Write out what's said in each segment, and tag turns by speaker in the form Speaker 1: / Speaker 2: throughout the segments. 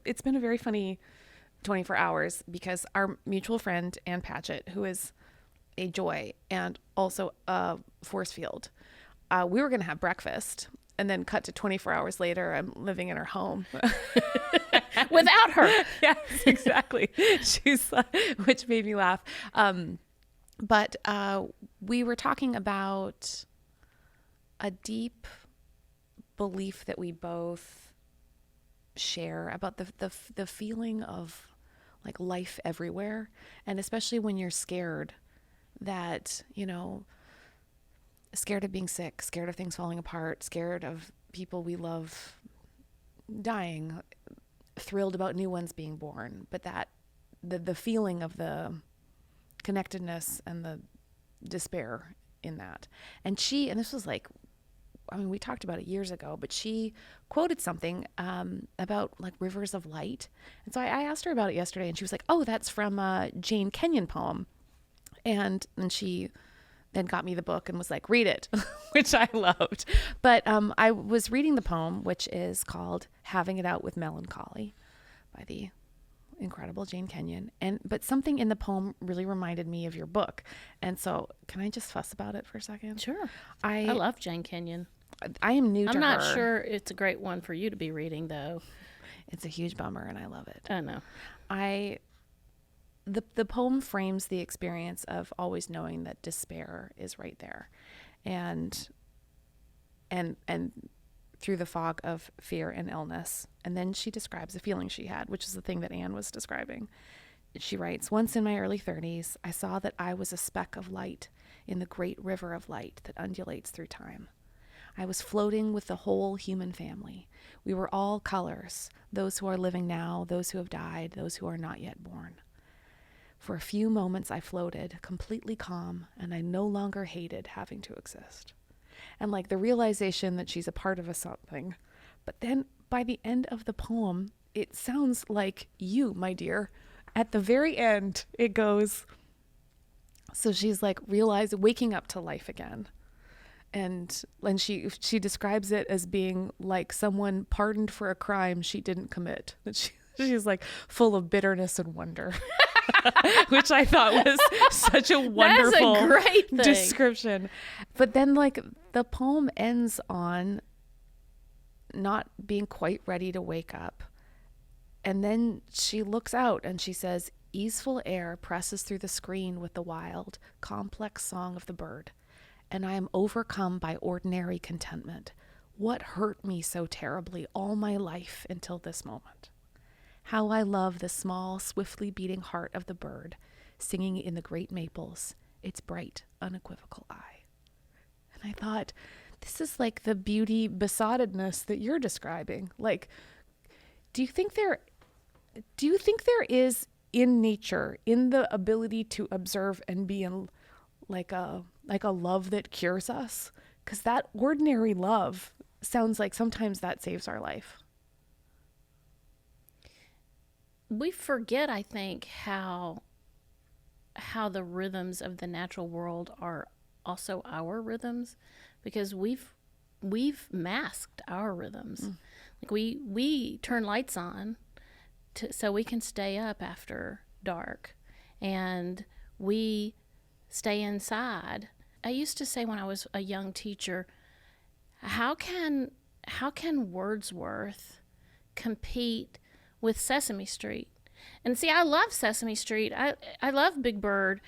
Speaker 1: It's been a very funny 24 hours because our mutual friend, Ann Patchett, who is a joy and also a force field, we were going to have breakfast and then cut to 24 hours later. I'm living in her home
Speaker 2: Without her.
Speaker 1: Yes, exactly. Which made me laugh. But we were talking about a deep belief that we both share about the feeling of like life everywhere, and especially when you're scared, that, scared of being sick, scared of things falling apart, scared of people we love dying, thrilled about new ones being born, but that the feeling of the connectedness and the despair in that. And this was like, we talked about it years ago, but she quoted something about like rivers of light. And so I asked her about it yesterday, and she was like, oh, that's from a Jane Kenyon poem. And she then got me the book and was like, read it, which I loved. But I was reading the poem, which is called Having It Out with Melancholy by the incredible Jane Kenyon. But something in the poem really reminded me of your book. And so can I just fuss about it for a second?
Speaker 2: Sure. I love Jane Kenyon.
Speaker 1: I am new to her.
Speaker 2: I'm not sure it's a great one for you to be reading, though.
Speaker 1: It's a huge bummer, and I love it.
Speaker 2: I know.
Speaker 1: The poem frames the experience of always knowing that despair is right there, and through the fog of fear and illness. And then she describes the feeling she had, which is the thing that Anne was describing. She writes, once in my early 30s, I saw that I was a speck of light in the great river of light that undulates through time. I was floating with the whole human family. We were all colors, those who are living now, those who have died, those who are not yet born. For a few moments I floated, completely calm, and I no longer hated having to exist. And like the realization that she's a part of something. But then by the end of the poem, it sounds like you, my dear. At the very end, it goes, so she's like waking up to life again. And she describes it as being like someone pardoned for a crime she didn't commit. That she's like full of bitterness and wonder, which I thought was such a wonderful
Speaker 2: That's a great thing.
Speaker 1: description. But then like the poem ends on not being quite ready to wake up. And then she looks out and she says, easeful air presses through the screen with the wild, complex song of the bird. And I am overcome by ordinary contentment. What hurt me so terribly all my life until this moment? How I love the small, swiftly beating heart of the bird, singing in the great maples, its bright, unequivocal eye. And I thought, this is like the beauty besottedness that you're describing. Like, do you think there is in nature, in the ability to observe and be in like a love that cures us? Because that ordinary love sounds like sometimes that saves our life.
Speaker 2: We forget, I think, how the rhythms of the natural world are also our rhythms, because we've masked our rhythms. Like we turn lights on so we can stay up after dark, and we stay inside. I used to say when I was a young teacher, how can Wordsworth compete with Sesame Street? And see, I love Sesame Street. I love Big Bird.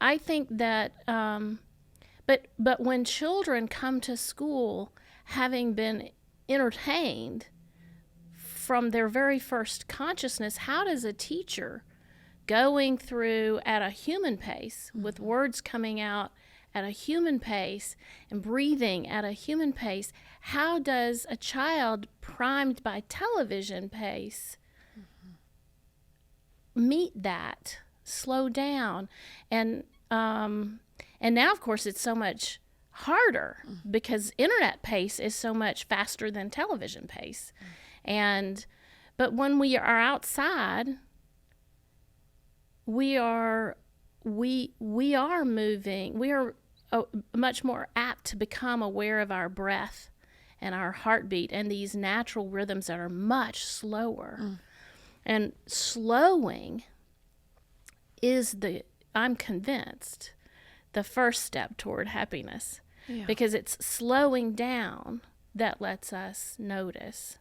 Speaker 2: I think that, but when children come to school having been entertained from their very first consciousness, how does a teacher going through at a human pace, with words coming out at a human pace and breathing at a human pace, how does a child primed by television pace meet that, slow down? And now, of course, it's so much harder because internet pace is so much faster than television pace. But when we are outside, we are moving. We are much more apt to become aware of our breath and our heartbeat and these natural rhythms that are much slower. And slowing is I'm convinced, the first step toward happiness.
Speaker 1: Yeah.
Speaker 2: Because it's slowing down that lets us notice.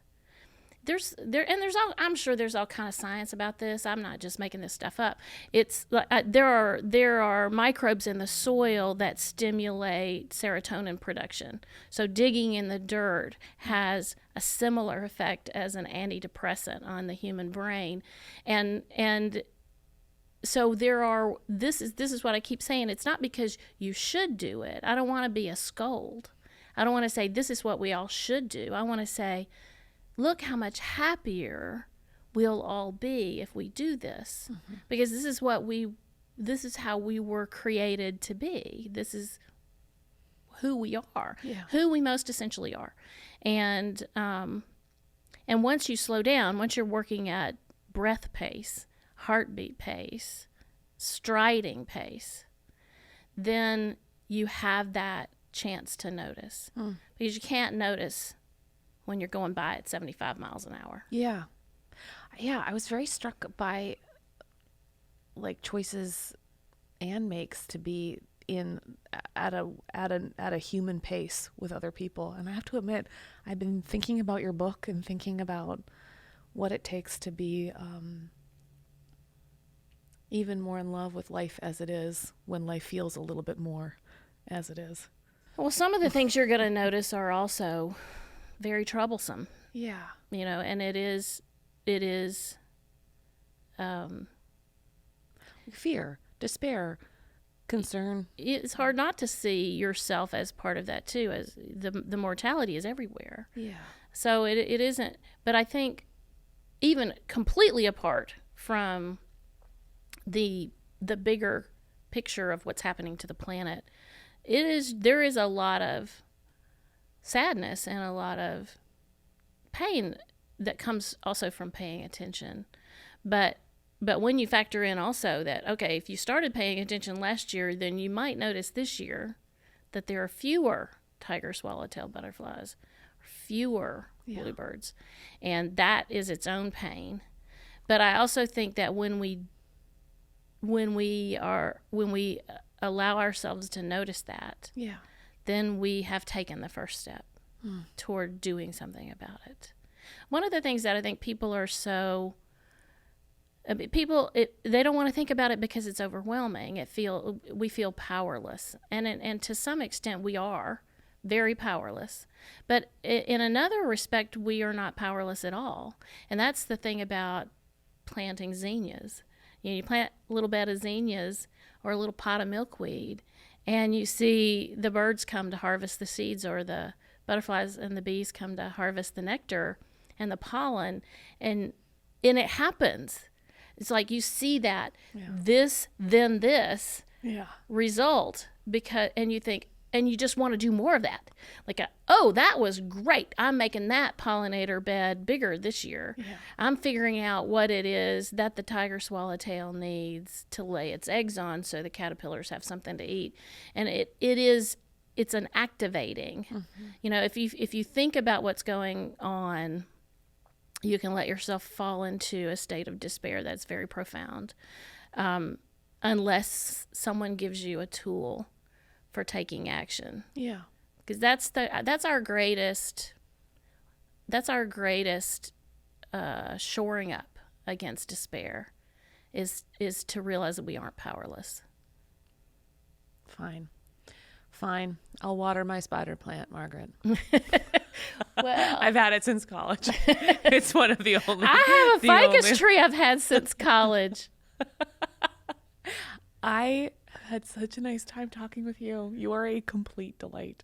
Speaker 2: I'm sure there's all kind of science about this. I'm not just making this stuff up. It's there are microbes in the soil that stimulate serotonin production. So digging in the dirt has a similar effect as an antidepressant on the human brain, and so this is what I keep saying. It's not because you should do it. I don't want to be a scold. I don't want to say this is what we all should do. I want to say, look how much happier we'll all be if we do this. Mm-hmm. Because this is how we were created to be. This is who we are, who we most essentially are. And once you slow down, once you're working at breath pace, heartbeat pace, striding pace, then you have that chance to notice. Because you can't notice when you're going by at 75 miles an hour.
Speaker 1: Yeah. I was very struck by like choices Anne makes to be at a human pace with other people. And I have to admit, I've been thinking about your book and thinking about what it takes to be even more in love with life as it is when life feels a little bit more as it is.
Speaker 2: Well, some of the things you're going to notice are also very troublesome.
Speaker 1: Yeah.
Speaker 2: And it is
Speaker 1: fear, despair, concern.
Speaker 2: It's hard not to see yourself as part of that too, as the mortality is everywhere.
Speaker 1: Yeah.
Speaker 2: So it isn't, but I think even completely apart from the bigger picture of what's happening to the planet, there is a lot of sadness and a lot of pain that comes also from paying attention. But when you factor in also that, okay, if you started paying attention last year, then you might notice this year that there are fewer tiger swallowtail butterflies, fewer bluebirds, and that is its own pain. But I also think that when we allow ourselves to notice that, then we have taken the first step toward doing something about it. One of the things that I think people are they don't want to think about it because it's overwhelming. We feel powerless, and to some extent we are very powerless. But in another respect, we are not powerless at all, and that's the thing about planting zinnias. You plant a little bed of zinnias or a little pot of milkweed, and you see the birds come to harvest the seeds, or the butterflies and the bees come to harvest the nectar and the pollen, and it happens. It's like you see that this, then this result, and you think, and you just want to do more of that. Like, that was great. I'm making that pollinator bed bigger this year. Yeah. I'm figuring out what it is that the tiger swallowtail needs to lay its eggs on so the caterpillars have something to eat. And it's an activating. Mm-hmm. If you think about what's going on, you can let yourself fall into a state of despair that's very profound, unless someone gives you a tool for taking action. Yeah. Because that's our greatest shoring up against despair is to realize that we aren't powerless.
Speaker 1: Fine. I'll water my spider plant, Margaret.
Speaker 2: Well,
Speaker 1: I've had it since college. It's one of the only.
Speaker 2: I have a ficus tree I've had since college.
Speaker 1: I had such a nice time talking with you. You are a complete delight.